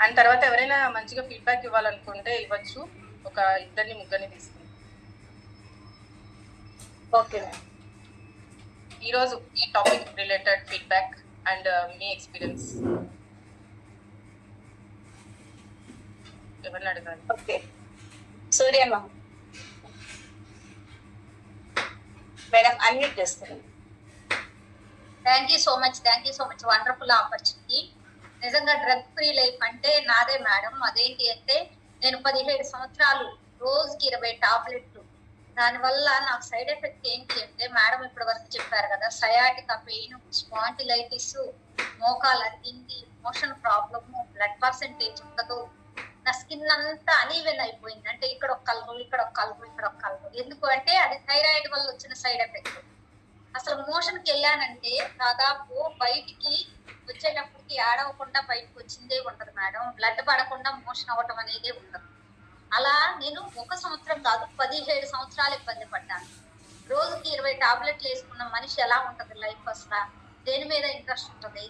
And తర్వాత ఎవరైనా మంచిగా ఫీడ్బ్యాక్ ఇవ్వాలనుకుంటే ఇవ్వచ్చు. ఒక ఇద్దరిని ముగ్గురిని తీసుకుని. ఓకే ఈరోజు ఈ topic related feedback and me experience ఎవరిని అడగాలి? ఓకే సూర్యమ్మ మేడం అన్మ్యూట్ చేస్తాను. Thank you so much wonderful opportunity. నిజంగా డ్రగ్ ఫ్రీ లైఫ్ అంటే నాదే మేడం. అదేంటి అంటే నేను 17 సంవత్సరాలు రోజుకి 20 టాబ్లెట్లు. దానివల్ల నాకు సైడ్ ఎఫెక్ట్ ఏంటి అంటే మేడం ఇప్పటి వరకు చెప్పారు కదా, సయాటికా పెయిన్, స్పాంటిలైటిస్, మోకాలు అరిగింది, మోషన్ ప్రాబ్లము, బ్లడ్ పర్సెంటేజ్ ఉండదు, నా స్కిన్ అంతా అనీవెన్ అయిపోయింది. అంటే ఇక్కడ ఒక కలుపు, ఇక్కడ ఒక కలుపు, ఇక్కడ ఒక కలుపు. ఎందుకు అంటే అది థైరాయిడ్ వల్ల వచ్చిన సైడ్ ఎఫెక్ట్. అసలు మోషన్కి వెళ్ళానంటే దాదాపు బయటికి వచ్చేటప్పటికి ఆడవకుండా బయటకు వచ్చిందే ఉండదు మేడం. బ్లడ్ పడకుండా మోషన్ అవ్వటం అనేది ఉండదు. అలా నేను 1 సంవత్సరం కాదు 17 సంవత్సరాలు ఇబ్బంది పడ్డాను. రోజుకి 20 టాబ్లెట్లు వేసుకున్న మనిషి ఎలా ఉంటది లైఫ్? అసలు దేని మీద ఇంట్రెస్ట్ ఉంటుంది?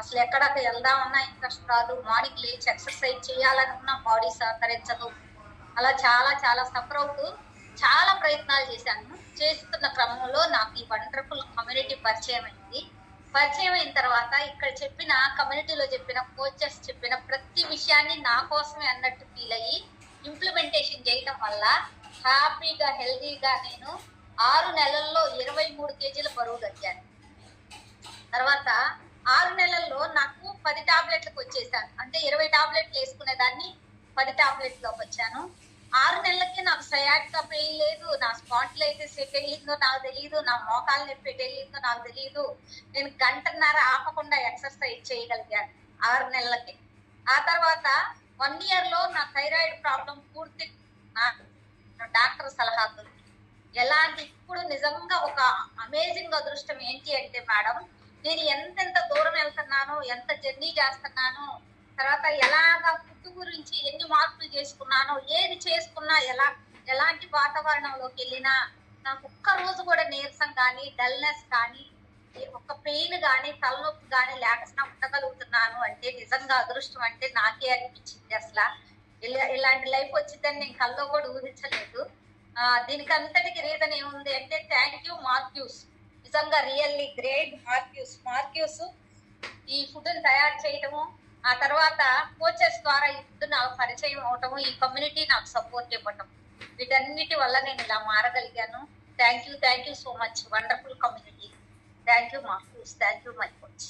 అసలు ఎక్కడికి వెళ్దామన్నా ఇంట్రెస్ట్ రాదు. మార్నింగ్ లేచి ఎక్సర్సైజ్ చేయాలనుకున్నా బాడీ సహకరించదు. అలా చాలా చాలా సఫర్ అవుతూ చాలా ప్రయత్నాలు చేశాను. చేస్తున్న క్రమంలో నాకు ఈ వండర్ఫుల్ కమ్యూనిటీ పరిచయం అయింది. పరిచయం అయిన తర్వాత ఇక్కడ చెప్పిన కమ్యూనిటీలో చెప్పిన కోచెస్ చెప్పిన ప్రతి విషయాన్ని నా కోసమే అన్నట్టు ఫీల్ అయ్యి ఇంప్లిమెంటేషన్ చేయటం వల్ల హ్యాపీగా హెల్దీగా నేను 6 నెలల్లో 23 కేజీల బరువు తగ్గాను. తర్వాత 6 నెలల్లో నాకు 10 టాబ్లెట్లకు వచ్చేసాను. అంటే 20 టాబ్లెట్లు వేసుకునేదాన్ని 10 టాబ్లెట్లోకి వచ్చాను. 6 నెలలకి నాకు సయాటికా పెయిన్ లేదు, నా స్పాంటిలైటిస్ ఎటు వెళ్ళిందో నాకు తెలియదు, నా మోకాలు నొప్పి ఎటు వెళ్ళిందో నాకు తెలియదు. నేను 1.5 గంటల ఆపకుండా ఎక్సర్సైజ్ చేయగలిగాను 6 నెలలకి. ఆ తర్వాత 1 ఇయర్ లో నా థైరాయిడ్ ప్రాబ్లం పూర్తి డాక్టర్ సలహా దొరికింది. ఎలాంటి ఇప్పుడు నిజంగా ఒక అమేజింగ్ అదృష్టం ఏంటి అంటే మేడం, నేను ఎంతెంత దూరం వెళ్తున్నాను, ఎంత జర్నీ చేస్తున్నాను, తర్వాత ఎలాగా ఫుడ్ గురించి ఎన్ని మార్పులు చేసుకున్నానో, ఏది చేసుకున్నా ఎలాంటి వాతావరణంలోకి వెళ్ళినా నాకు ఒక్క రోజు కూడా నీరసం కానీ డల్నెస్ కానీ ఒక పెయిన్ కానీ తలనొప్పి కానీ లేకుండా ఉండగలుగుతున్నాను అంటే నిజంగా అదృష్టం అంటే నాకే అనిపించింది. అసలు ఇలాంటి లైఫ్ వచ్చిందని నేను కల్లో కూడా ఊహించలేదు. దీనికి అంతటికి రీజన్ ఏముంది అంటే థ్యాంక్ యూ మార్క్యూస్. నిజంగా రియల్లీ గ్రేట్ మార్క్యూస్ ఈ ఫుడ్ ని తయారు చేయటము, ఆ తర్వాత కోచెస్ ద్వారా ఈ ఫుడ్ నాకు పరిచయం అవటము, ఈ కమ్యూనిటీ నాకు సపోర్ట్ ఇవ్వటం, వీటన్నిటి వల్ల నేను ఇలా మారగలిగాను. Thank you so much wonderful community. Thank you Marcus. Thank you my coach.